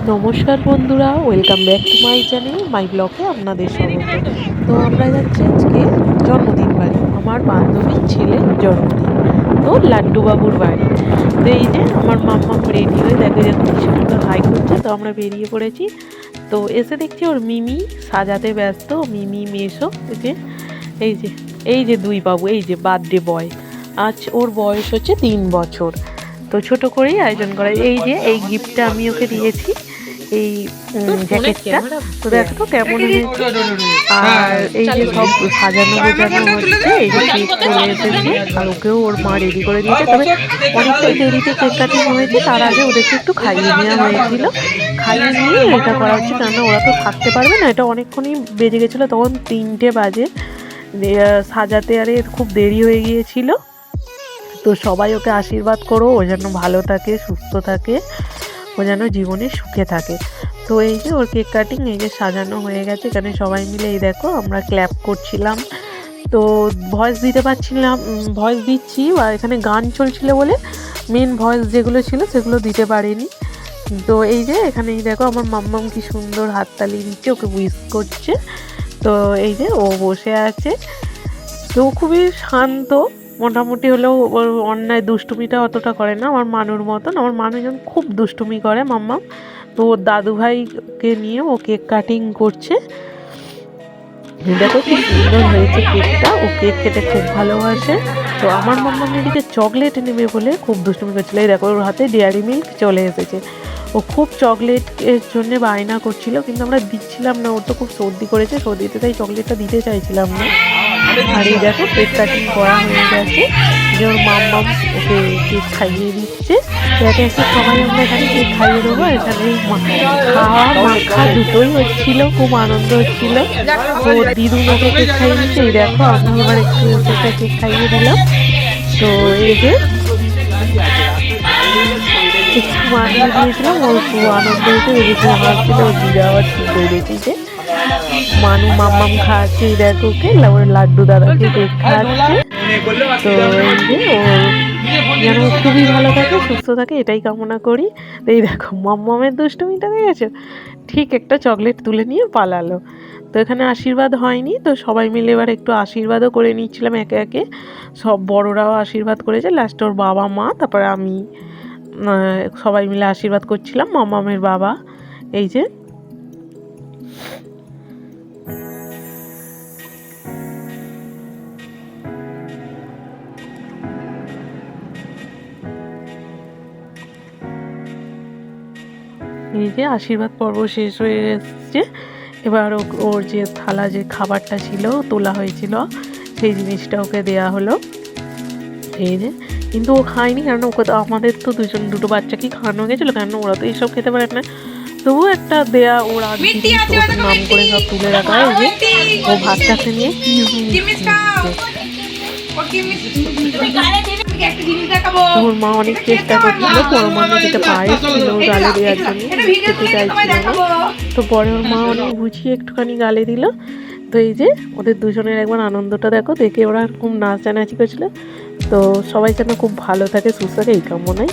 নমস্কার বন্ধুরা, welcome back to my channel my ব্লগে আপনাদের স্বাগত। তো আমরা যাচ্ছি আজকে জন্মদিন বাড়ি, আমার বান্ধবীর ছেলের জন্মদিন, তো লাড্ডু বাবুর বাড়ি। তো এই যে আমার মাম্মা রেডি হয়ে দেখো যখন কি সুন্দর হাই করছে, তো আমরা বেরিয়ে পড়েছি। তো এসে দেখছি ওর মিমি সাজাতে ব্যস্ত, মিমি মেশো। এই যে এই যে দুই বাবু, এই যে বার্থডে বয়, আজ ওর বয়স হচ্ছে 3 বছর। তো ছোট করেই আয়োজন করা। এই যে এই গিফটটা আমি ওকে দিয়েছি, এই জ্যাকেটটা। তো দেখো তো কেমন হয়েছে। আর এই যে সব সাজানো গোজানো হচ্ছে, এই যে কেক চলে এসেছে, আর ওকেও ওর মা রেডি করে দিয়েছে। তবে অনেকটাই দেরিতে কেক কাটিং হয়েছে, তার আগে ওদেরকে একটু খাইয়ে নেওয়া হয়েছিল। খাইয়ে নিয়ে এটা করা হচ্ছে, কেননা ওরা তো থাকতে পারবে না, এটা অনেকক্ষণই বেজে গেছিলো, তখন 3টে বাজে। সাজাতে আরে খুব দেরি হয়ে গিয়েছিল। তো সবাই ওকে আশীর্বাদ করো, ও যেন ভালো থাকে, সুস্থ থাকে, ও যেন জীবনে সুখে থাকে। তো এই যে ওর কেক কাটিং এই যে সাজানো হয়ে গেছে, এখানে সবাই মিলে এই দেখো আমরা ক্ল্যাপ করছিলাম। তো ভয়েস দিতে পারছিলাম, ভয়েস দিচ্ছি, বা এখানে গান চলছিল বলে মেন ভয়েস যেগুলো ছিল সেগুলো দিতে পারিনি। তো এই যে এখানে এই দেখো আমার মাম্মাম কি সুন্দর হাততালি দিচ্ছে, ওকে উইশ করছে। তো এই যে ও বসে আছে, তো খুবই শান্ত মোটামুটি, হলেও ওর অন্যায় দুষ্টুমিটা অতটা করে না আমার মানুর মতন। আমার মানু যেন খুব দুষ্টুমি করে মাম্মা। তো ওর দাদুভাইকে নিয়ে ও কেক কাটিং করছে। দেখো কি সুন্দর হয়েছে কেকটা, ও কেক খেতে খুব ভালোবাসে। তো আমার মাম্মা এদিকে চকলেট নেবে বলে খুব দুষ্টুমি করছিল। এই দেখো ওর হাতে ডেয়ারি মিল্ক চলে এসেছে, ও খুব চকলেটের জন্য বায়না করছিল, কিন্তু আমরা দিচ্ছিলাম না, ওর তো খুব সর্দি করেছে, সর্দিতে তাই চকলেটটা দিতে চাইছিলাম না। আর এই দেখো কেক কাটিং করা হয়ে গেছে, যে ওর মাম্মাম ওকে কেক খাইয়ে দিচ্ছে। একে একে সবাই আমরা এখানে কেক খাইয়ে দেবো। এখানে খাওয়া মাখা দুটোই হচ্ছিল, খুব আনন্দ হচ্ছিল। তো দিদুন ওকে কেক খাইয়ে দিচ্ছে, এই দেখো আমি এবার একটু ওকে কেক খাইয়ে দিলাম। তো এই যে একটু মানিয়ে দিয়েছিলাম, ওর খুব আনন্দ হয়েছে, এদিকে হাসছিল, ওর দিদা আবার ঠিক করে দিয়েছে। মানু মাম্মাম খাওয়াচ্ছে, এই দেখো ওকে ওর লাড্ডু দাদাকে কেক খাওয়াচ্ছে। তো এই যে ওর যেন খুবই ভালো থাকে, সুস্থ থাকে, এটাই কামনা করি। এই দেখো মাম্মামের দুষ্টুমিটা দেখেছো, ঠিক একটা চকলেট তুলে নিয়ে পালালো। তো এখানে আশীর্বাদ হয়নি, তো সবাই মিলে এবার একটু আশীর্বাদও করে নিচ্ছিলাম একে একে। সব বড়রাও আশীর্বাদ করেছে, লাস্টে ওর বাবা মা, তারপরে আমি, সবাই মিলে আশীর্বাদ করছিলাম মাম্মামের বাবা। এই যে এই যে আশীর্বাদ পর্ব শেষ হয়ে এসছে। এবার ওর যে থালা, যে খাবারটা ছিল তোলা হয়েছিল, সেই জিনিসটা ওকে দেয়া হলো। এই যে কিন্তু ও খায়নি, কারণ ওকে তো আমাদের তো দুটো বাচ্চাকেই খাওয়ানো গেছিলো, কারণ ওরা তো এইসব খেতে পারে না। তবুও একটা দেয়া ওর আর জিনিস ওর নাম করে সব তুলে রাখা হয়। যে ও ভাতটাকে নিয়ে ওর মা অনেক চেষ্টা করছিল, পরমান্ন যেটা পায়েস ছিল গালে দেওয়ার জন্য, খেতে চাইছিল না। তো পরে ওর মা অনেক বুঝিয়ে একটুখানি গালে দিল। তো এই যে ওদের দুজনের একবার আনন্দটা দেখো, দেখে ওরা খুব নাচানাচি করছিল। তো সবাই যেন খুব ভালো থাকে, সুস্থ থাকে, এই কামনায়।